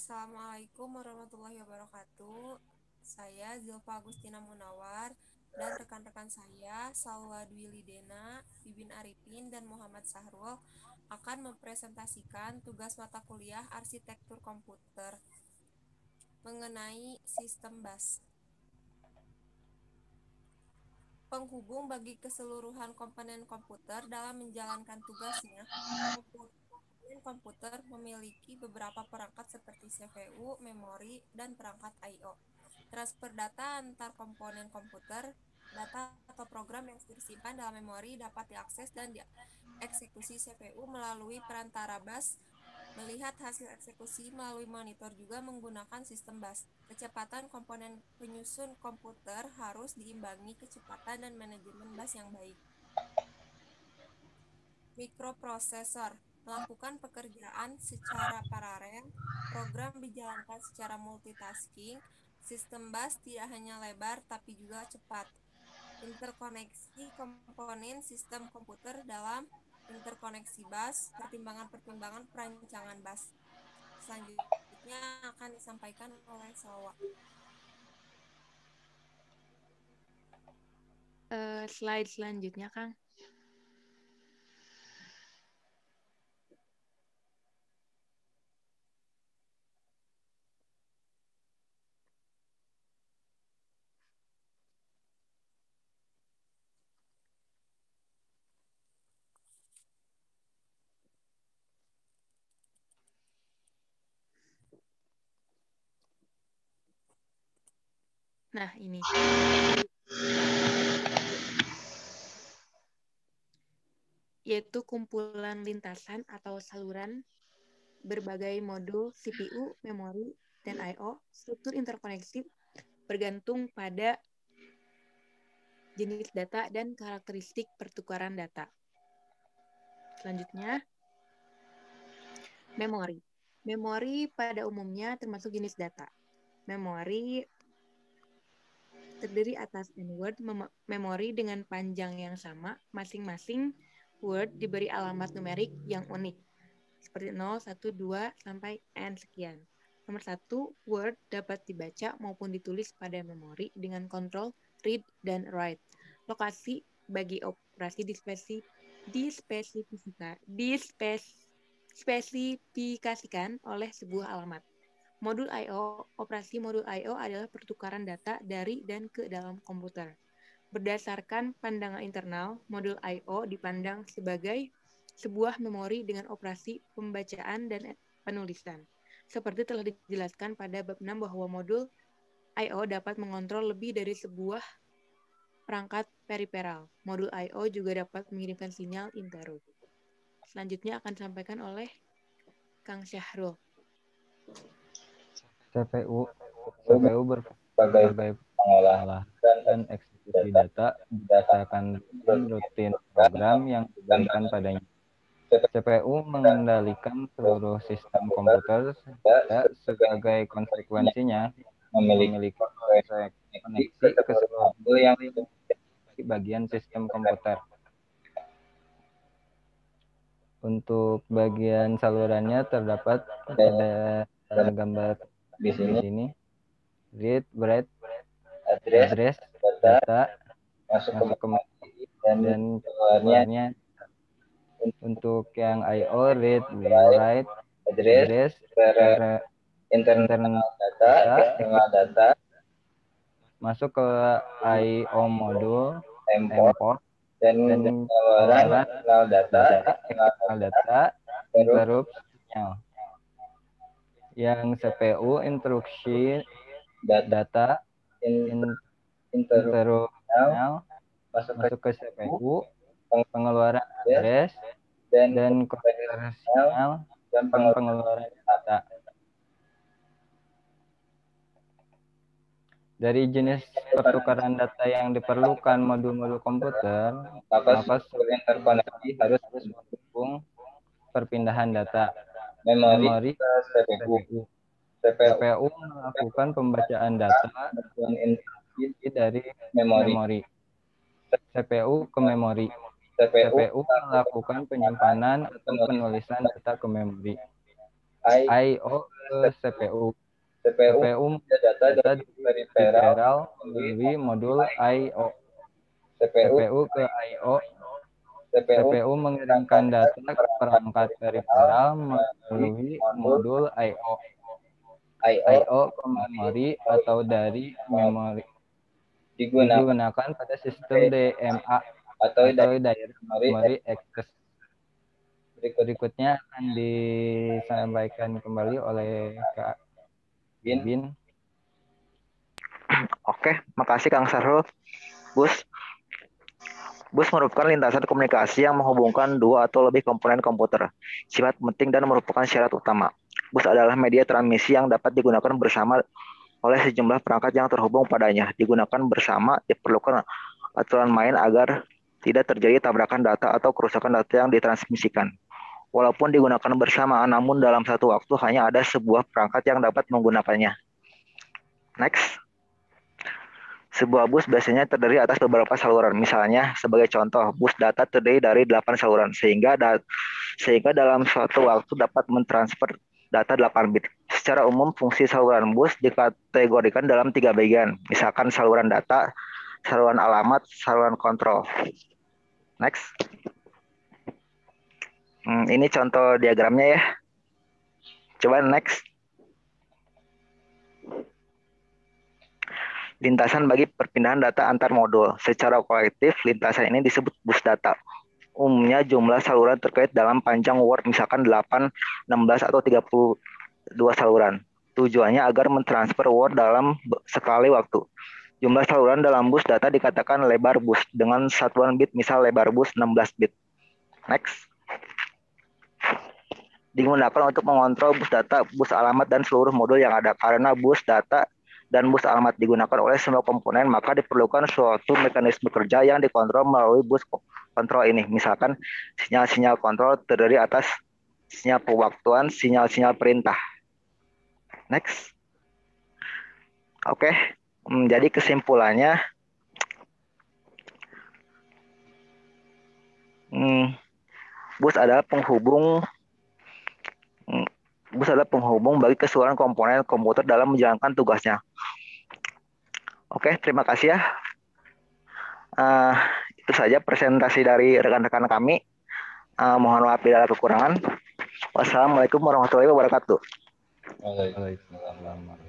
Assalamualaikum warahmatullahi wabarakatuh. Saya Zilfa Agustina Munawar dan rekan-rekan saya Salwa Dwi Lidena, Bibin Arifin, dan Muhammad Sahrul akan mempresentasikan tugas mata kuliah Arsitektur Komputer mengenai sistem BAS. Penghubung bagi keseluruhan komponen komputer dalam menjalankan tugasnya. Komponen komputer memiliki beberapa perangkat seperti CPU, memori, dan perangkat I/O. Transfer data antar komponen komputer, data atau program yang tersimpan dalam memori dapat diakses dan dieksekusi CPU melalui perantara bus. Melihat hasil eksekusi melalui monitor juga menggunakan sistem bus. Kecepatan komponen penyusun komputer harus diimbangi kecepatan dan manajemen bus yang baik. Mikroprosesor melakukan pekerjaan secara paralel, program dijalankan secara multitasking. Sistem bus tidak hanya lebar tapi juga cepat. Interkoneksi komponen sistem komputer dalam interkoneksi bus, pertimbangan-pertimbangan perancangan bus. Selanjutnya akan disampaikan oleh Salwa. Slide selanjutnya, Kang. Nah, ini. Yaitu kumpulan lintasan atau saluran berbagai modul CPU, memori, dan I/O. Struktur interkoneksi bergantung pada jenis data dan karakteristik pertukaran data. Selanjutnya, memori. Memori pada umumnya termasuk jenis data. Memori terdiri atas N-word memori dengan panjang yang sama, masing-masing word diberi alamat numerik yang unik, seperti 0, 1, 2, sampai N sekian. Nomor 1, word dapat dibaca maupun ditulis pada memori dengan kontrol read dan write. Lokasi bagi operasi dispesifikasikan oleh sebuah alamat. Modul I/O, operasi modul I/O adalah pertukaran data dari dan ke dalam komputer. Berdasarkan pandangan internal, modul I/O dipandang sebagai sebuah memori dengan operasi pembacaan dan penulisan. Seperti telah dijelaskan pada bab 6 bahwa modul I/O dapat mengontrol lebih dari sebuah perangkat periferal. Modul I/O juga dapat mengirimkan sinyal interrupt. Selanjutnya akan disampaikan oleh Kang Syahrul. CPU berbagai pengolahan dan eksekusi data berdasarkan rutin program yang diberikan padanya. CPU mengendalikan seluruh sistem komputer sehingga sebagai konsekuensinya memiliki koneksi ke seluruh modul yang menjadi bagian sistem komputer. Untuk bagian salurannya terdapat pada gambar di sini. Read, write, address, data, masuk ke memori, dan keluarnya. Untuk yang I/O, read, write, address, internal data, external data, masuk ke I/O modul, import, dan pengeluaran external data, interrupt, sinyal. Yang CPU instruksi data interrupt signal masuk ke CPU, pengeluaran address, dan converter signal dan pengeluaran data. Dari jenis pertukaran data yang diperlukan modul-modul komputer, maka seluruh interkoneksi harus mendukung perpindahan data memori ke CPU. CPU melakukan pembacaan data dan instruksi dari memori CPU ke memori. CPU melakukan penyimpanan atau penulisan data ke memori. I/O ke CPU. CPU data dari peripheral melalui modul I/O. CPU ke I/O. CPU mengirimkan data ke perangkat peripheral melalui modul I/O. I/O ke memori atau dari memori digunakan pada sistem DMA atau Direct Memory Access. Berikutnya akan disampaikan kembali oleh Kak Bin. Oke, makasih Kang Sarul. Bus merupakan lintasan komunikasi yang menghubungkan dua atau lebih komponen komputer. Sifat penting dan merupakan syarat utama. Bus adalah media transmisi yang dapat digunakan bersama oleh sejumlah perangkat yang terhubung padanya. Digunakan bersama diperlukan aturan main agar tidak terjadi tabrakan data atau kerusakan data yang ditransmisikan. Walaupun digunakan bersamaan, namun dalam satu waktu hanya ada sebuah perangkat yang dapat menggunakannya. Next. Sebuah bus biasanya terdiri atas beberapa saluran. Misalnya, sebagai contoh, bus data terdiri dari 8 saluran, sehingga dalam suatu waktu dapat mentransfer data 8 bit. Secara umum, fungsi saluran bus dikategorikan dalam 3 bagian. Misalkan saluran data, saluran alamat, saluran kontrol. Next. Ini contoh diagramnya ya. Coba next. Lintasan bagi perpindahan data antar modul. Secara kolektif, lintasan ini disebut bus data. Umumnya jumlah saluran terkait dalam panjang Word, misalkan 8, 16, atau 32 saluran. Tujuannya agar mentransfer Word dalam sekali waktu. Jumlah saluran dalam bus data dikatakan lebar bus dengan satuan bit, misal lebar bus 16 bit. Next. Digunakan untuk mengontrol bus data, bus alamat, dan seluruh modul yang ada. Karena bus data dan bus alamat digunakan oleh semua komponen, maka diperlukan suatu mekanisme kerja yang dikontrol melalui bus kontrol ini. Misalkan sinyal-sinyal kontrol terdiri atas sinyal pewaktuan, sinyal-sinyal perintah. Next. Oke, jadi kesimpulannya, bus adalah penghubung bagi keseluruhan komponen komputer dalam menjalankan tugasnya. Oke, terima kasih ya. Itu saja presentasi dari rekan-rekan kami. Mohon maaf bila ada kekurangan. Wassalamualaikum warahmatullahi wabarakatuh. Waalaikumsalam.